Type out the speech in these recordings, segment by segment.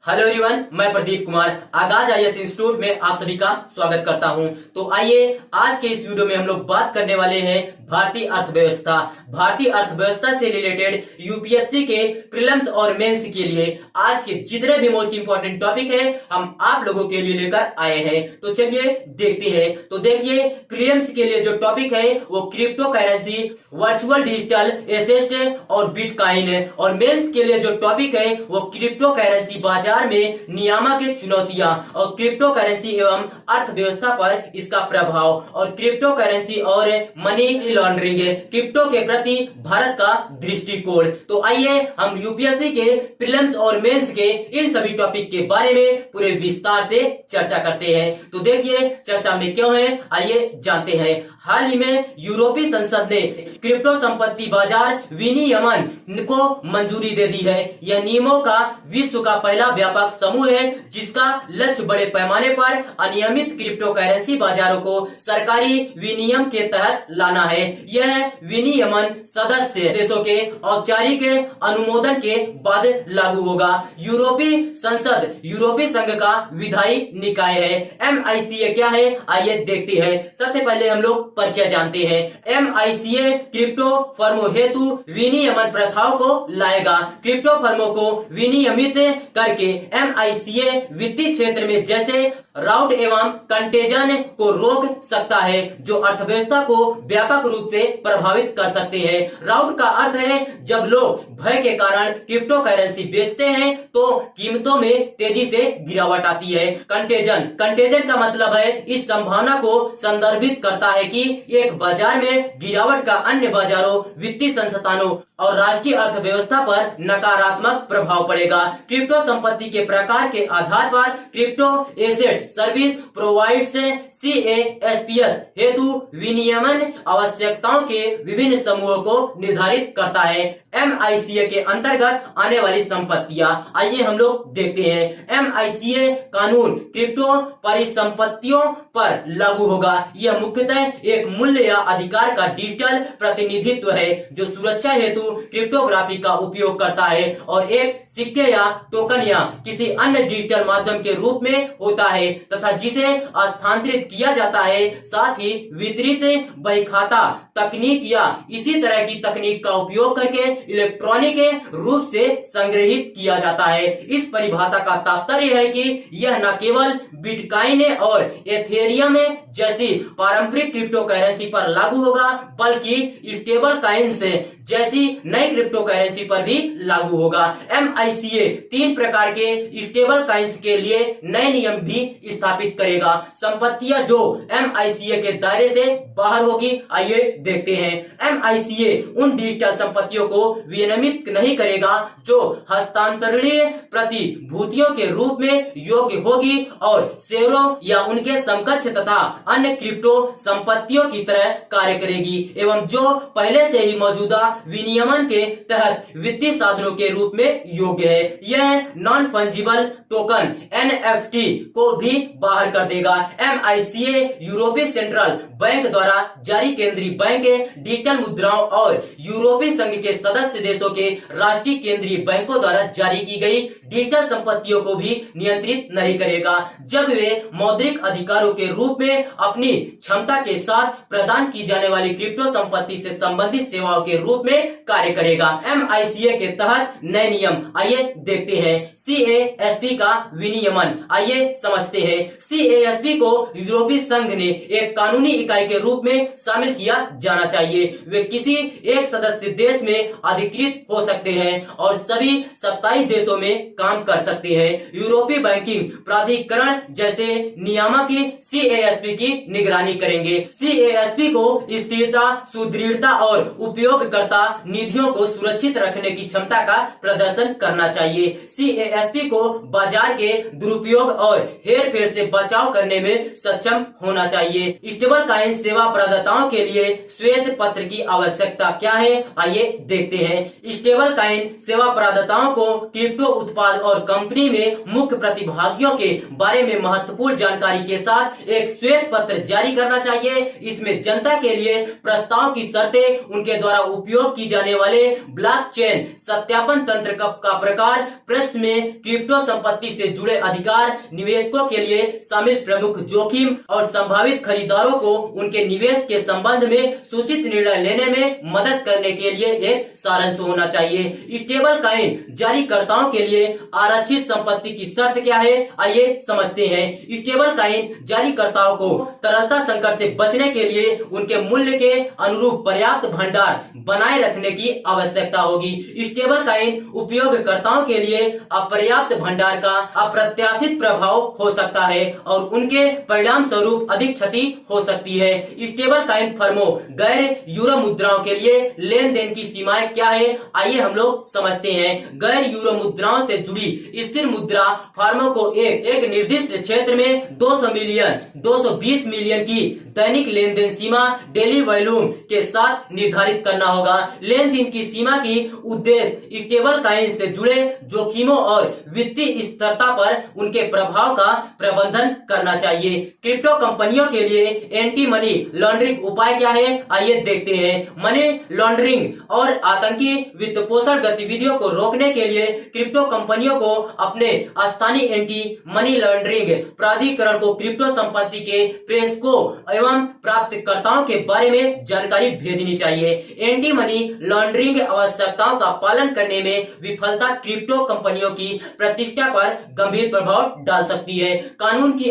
Hello everyone, मैं प्रदीप कुमार आगाज IAS institute में आप सभी का स्वागत करता हूं। तो आइए आज के इस वीडियो में हम लोग बात करने वाले हैं भारतीय अर्थव्यवस्था। भारतीय अर्थव्यवस्था से रिलेटेड यूपीएससी के प्रीलिम्स और मेंस के लिए आज के जितने भी मोस्ट इंपोर्टेंट टॉपिक है हम आप लोगों के लिए लेकर आए हैं। तो चलिए देखते हैं। तो देखिए, प्रीलिम्स के लिए जो टॉपिक है वो crypto currency, virtual digital asset और बिटकॉइन है, और मेंस के लिए जो टॉपिक है वो क्रिप्टो करेंसी बाजार में नियामक चुनौतियां और क्रिप्टो करेंसी एवं अर्थव्यवस्था पर इसका प्रभाव, और क्रिप्टो करेंसी और मनी लॉन्ड्रिंग, क्रिप्टो के प्रति भारत का दृष्टिकोण। तो आइए हम यूपीएससी के प्रीलिम्स और मेंस के इन सभी टॉपिक के बारे में पूरे विस्तार से चर्चा करते हैं। तो देखिए चर्चा में क्यों है, आइए जानते हैं। हाल ही में यूरोपीय संसद ने क्रिप्टो संपत्ति बाजार विनियमन को मंजूरी दे दी है। यह नियमों का विश्व का पहला व्यापक समूह है जिसका लक्ष्य बड़े पैमाने पर अनियमित क्रिप्टो करेंसी बाजारों को सरकारी विनियम के तहत लाना है। यह विनियमन सदस्य देशों के औपचारिक अनुमोदन के बाद लागू होगा। यूरोपीय संसद यूरोपीय संघ का विधायी निकाय है। MICA क्या है, आइए देखते हैं। सबसे पहले हम लोग परिचय जानते हैं। MICA क्रिप्टो फर्मों हेतु विनियमन प्रथाओं को लाएगा। क्रिप्टो फर्मों को विनियमित करके MICA वित्तीय क्षेत्र में जैसे राउट एवं कंटेजन को रोक सकता है जो अर्थव्यवस्था को व्यापक रूप से प्रभावित कर सकते हैं। राउट का अर्थ है जब लोग भय के कारण क्रिप्टो करेंसी बेचते हैं तो कीमतों में तेजी से गिरावट आती है। कंटेजन का मतलब है इस संभावना को संदर्भित करता है कि एक बाजार में गिरावट का अन्य बाजारों, वित्तीय संस्थानों और राष्ट्रीय अर्थव्यवस्था पर नकारात्मक प्रभाव पड़ेगा। क्रिप्टो संपत्ति के प्रकार के आधार पर crypto asset service provides CASPS हेतु विनियमन आवश्यकताओं के विभिन्न समूहों को निर्धारित करता है। MICA के अंतर्गत आने वाली संपत्तियां, आइए हम लोग देखते हैं। MICA कानून क्रिप्टो परिसंपत्तियों पर लागू होगा। यह मुख्यतः एक मूल्य या अधिकार का डिजिटल प्रतिनिधित्व है जो सुरक्षा हेतु क्रिप्टोग्राफी का उपयोग करता है और एक सिक्के या टोकन या किसी अन्य डिजिटल माध्यम के रूप में होता है तथा जिसे स्थानांतरित किया जाता है। साथ ही वितरित बहीखाता तकनीक या इसी तरह की तकनीक का उपयोग करके इलेक्ट्रॉनिक रूप से संग्रहित किया जाता है। इस परिभाषा का तात्पर्य है कि यह न केवल बिटकॉइन और एथेरियम जैसी पारंपरिक क्रिप्टो करेंसी पर लागू होगा बल्कि स्टेबल कॉइन्स जैसी नई क्रिप्टो करेंसी पर भी लागू होगा। MICA 3 प्रकार के स्टेबल कॉइन्स के लिए नए नियम भी स्थापित करेगा। संपत्तियां जो MICA के दायरे से बाहर होगी, आइए देखते हैं। MICA उन डिजिटल संपत्तियों को विनियमित नहीं करेगा जो हस्तांतरणीय प्रतिभूतियों के रूप में योग्य होगी और शेयरों या उनके समकक्ष तथा अन्य क्रिप्टो संपत्तियों की तरह कार्य करेगी एवं जो पहले से ही मौजूदा विनियमन के तहत वित्तीय साधनों के रूप में योग्य है। यह नॉन फंजिबल टोकन NFT को भी बाहर कर देगा। MICA यूरोपीय सेंट्रल बैंक द्वारा जारी केंद्रीय बैंक, डिजिटल मुद्राओं और यूरोपीय संघ के सदस्य देशों के राष्ट्रीय केंद्रीय बैंकों द्वारा जारी की गई डिजिटल संपत्तियों को भी नियंत्रित नहीं करेगा जब वे मौद्रिक अधिकारों के रूप में अपनी क्षमता के साथ प्रदान की जाने वाली क्रिप्टो संपत्ति से संबंधित सेवाओं के रूप में कार्य करेगा। MICA के तहत नए नियम, आइए देखते हैं। CASP का विनियमन, आइए समझते हैं। CASP को यूरोपीय संघ ने एक कानूनी इकाई के रूप में शामिल किया जाना चाहिए। वे किसी एक सदस्य देश में अधिकृत हो सकते हैं और सभी 27 देशों में काम कर सकते हैं। यूरोपीय बैंकिंग प्राधिकरण जैसे नियामक CASP की निगरानी करेंगे। CASP को स्थिरता, सुदृढ़ता और उपयोगकर्ता निधियों को सुरक्षित रखने की क्षमता का प्रदर्शन करना चाहिए। CASP को बाजार के दुरुपयोग और हेर फेर से बचाव करने में सक्षम होना चाहिए। स्टेबल कॉइन सेवा प्रदाताओं के लिए श्वेत पत्र की आवश्यकता क्या है, आइए देखते हैं। स्टेबल कॉइन सेवा प्रदाताओं को क्रिप्टो उत्पाद और कंपनी में मुख्य प्रतिभागियों के बारे में महत्वपूर्ण जानकारी के साथ एक श्वेत पत्र जारी करना चाहिए। इसमें जनता के लिए प्रस्ताव की शर्तें, उनके द्वारा उपयोग की जाने वाले ब्लॉकचेन सत्यापन तंत्र का प्रकार, प्रश्न में क्रिप्टो क्रिप्टो संपत्ति से जुड़े अधिकार निवेशकों के लिए शामिल प्रमुख जोखिम और संभावित खरीदारों को उनके निवेश के संबंध में सूचित निर्णय लेने में मदद करने के लिए एक सारांश होना चाहिए। स्टेबल कॉइन जारीकर्ताओं के लिए आरक्षित संपत्ति की शर्त क्या है, आइए समझते हैं। स्टेबल कॉइन जारीकर्ताओं को तरलता संकट से बचने के लिए उनके मूल्य के अनुरूप पर्याप्त भंडार बनाए रखने की आवश्यकता होगी। स्टेबल कॉइन उपयोगकर्ताओं के लिए अपर्याप्त भंडार का अप्रत्याशित प्रभाव हो सकता है और उनके परिणाम स्वरूप अधिक क्षति हो सकती है। स्टेबल कॉइन फर्मों गैर यूरो मुद्राओं के लिए लेन देन की सीमाएं क्या है, आइए हम लोग समझते हैं। गैर यूरो मुद्राओं से जुड़ी स्थिर मुद्रा फर्मों को एक निर्दिष्ट क्षेत्र में 200 मिलियन 220 मिलियन की दैनिक लेन देन सीमा डेली वॉल्यूम के साथ निर्धारित करना होगा। लेन देन की सीमा की उद्देश्य स्टेबल कॉइन से जुड़े जोखिमों और वित्तीय स्थिरता पर उनके प्रभाव का प्रबंधन करना चाहिए। क्रिप्टो कंपनियों के लिए एंटी मनी लॉन्ड्रिंग उपाय क्या है, आइए देखते हैं। मनी लॉन्ड्रिंग और आतंकी वित्त पोषण गतिविधियों को रोकने के लिए क्रिप्टो कंपनियों को अपने स्थानीय एंटी मनी लॉन्ड्रिंग प्राधिकरण को क्रिप्टो संपत्ति के प्रेषकों एवं प्राप्तकर्ताओं के बारे में जानकारी भेजनी चाहिए। एंटी मनी लॉन्ड्रिंग आवश्यकताओं का पालन करने में विफलता क्रिप्टो कंपनियों की प्रतिष्ठा पर गंभीर प्रभाव डाल सकती है। कानून की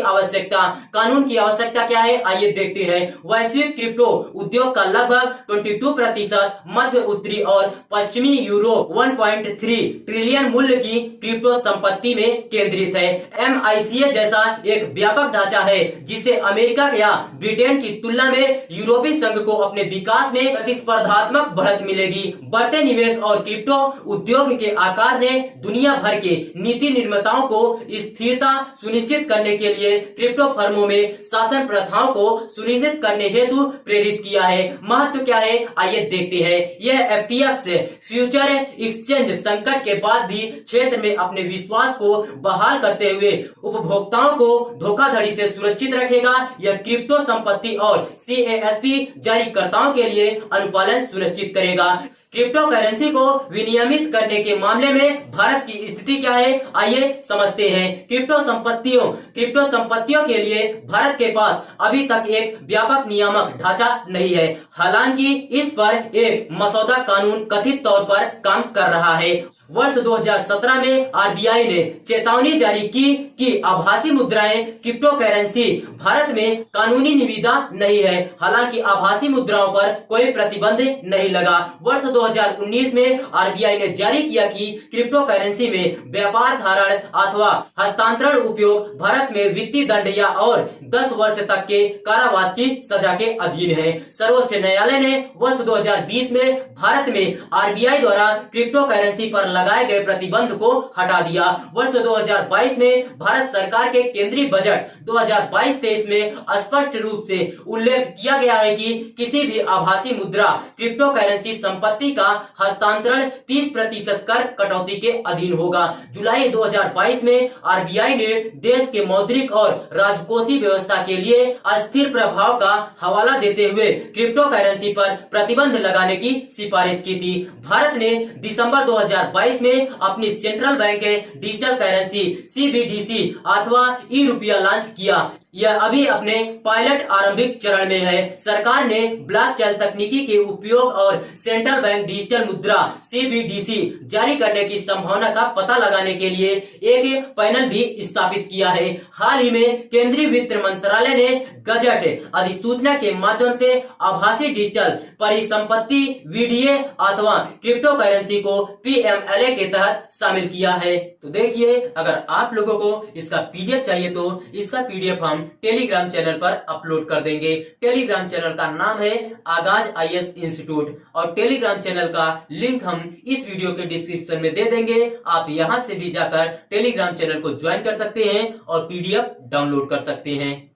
आवश्यकता क्या है, आइए देखते हैं। वैश्विक क्रिप्टो उद्योग का लगभग 22% मध्य उत्तरी और पश्चिमी यूरोप 1.3 ट्रिलियन मूल्य की क्रिप्टो संपत्ति में केंद्रित है। MICA जैसा एक व्यापक ढांचा है जिसे अमेरिका या ब्रिटेन की तुलना में यूरोपीय संघ को अपने विकास में प्रतिस्पर्धात्मक बढ़त मिलेगी। बढ़ते निवेश और क्रिप्टो उद्योग के आकार ने दुनिया भर के नीति निर्माताओं को स्थिरता सुनिश्चित करने के लिए क्रिप्टो फर्मों में शासन प्रथाओं को सुनिश्चित करने हेतु प्रेरित किया है। महत्व क्या है, आइए देखते हैं। यह FTX फ्यूचर एक्सचेंज संकट के बाद भी क्षेत्र में अपने विश्वास को बहाल करते हुए उपभोक्ताओं को धोखाधड़ी से सुरक्षित रखेगा। यह क्रिप्टो संपत्ति और CASP जारीकर्ताओं के लिए अनुपालन सुनिश्चित करेगा। क्रिप्टो करेंसी को विनियमित करने के मामले में भारत की स्थिति क्या है, आइए समझते हैं। क्रिप्टो संपत्तियों के लिए भारत के पास अभी तक एक व्यापक नियामक ढांचा नहीं है। हालांकि इस पर एक मसौदा कानून कथित तौर पर काम कर रहा है। वर्ष 2017 में RBI ने चेतावनी जारी की कि आभासी मुद्राएं क्रिप्टो करेंसी भारत में कानूनी निविदा नहीं है। हालांकि आभासी मुद्राओं पर कोई प्रतिबंध नहीं लगा। वर्ष 2019 में RBI ने जारी किया कि क्रिप्टो करेंसी में व्यापार धारण अथवा हस्तांतरण उपयोग भारत में वित्तीय दंड या और 10 वर्ष तक के कारावास की सजा के अधीन है। सर्वोच्च न्यायालय ने वर्ष 2020 में भारत में RBI द्वारा क्रिप्टो करेंसी पर लगाए गए प्रतिबंध को हटा दिया। वर्ष 2022 में भारत सरकार के केंद्रीय बजट 2022-23 में स्पष्ट रूप से उल्लेख किया गया है कि किसी भी आभासी मुद्रा क्रिप्टो करेंसी संपत्ति का हस्तांतरण 30% कर कटौती के अधीन होगा। जुलाई 2022 में RBI ने देश के मौद्रिक और राजकोषीय व्यवस्था के लिए अस्थिर प्रभाव का हवाला देते हुए क्रिप्टो करेंसी पर प्रतिबंध लगाने की सिफारिश की थी। भारत ने दिसंबर 2022 में अपनी central bank digital currency CBDC अथवा ई-रुपया लॉन्च किया। यह अभी अपने पायलट आरंभिक चरण में है। सरकार ने ब्लॉकचेन तकनीकी के उपयोग और सेंट्रल बैंक डिजिटल मुद्रा CBDC जारी करने की संभावना का पता लगाने के लिए एक पैनल भी स्थापित किया है। हाल ही में केंद्रीय वित्त मंत्रालय ने गजट अधिसूचना के माध्यम से आभासी डिजिटल परिसंपत्ति VDA अथवा क्रिप्टो करेंसी को PMLA के तहत शामिल किया है। तो देखिए, अगर आप लोगों को इसका PDF चाहिए तो इसका PDF हम टेलीग्राम चैनल पर अपलोड कर देंगे। टेलीग्राम चैनल का नाम है आगाज IAS इंस्टीट्यूट और टेलीग्राम चैनल का लिंक हम इस वीडियो के डिस्क्रिप्शन में दे देंगे। आप यहां से भी जाकर टेलीग्राम चैनल को ज्वाइन कर सकते हैं और PDF डाउनलोड कर सकते हैं।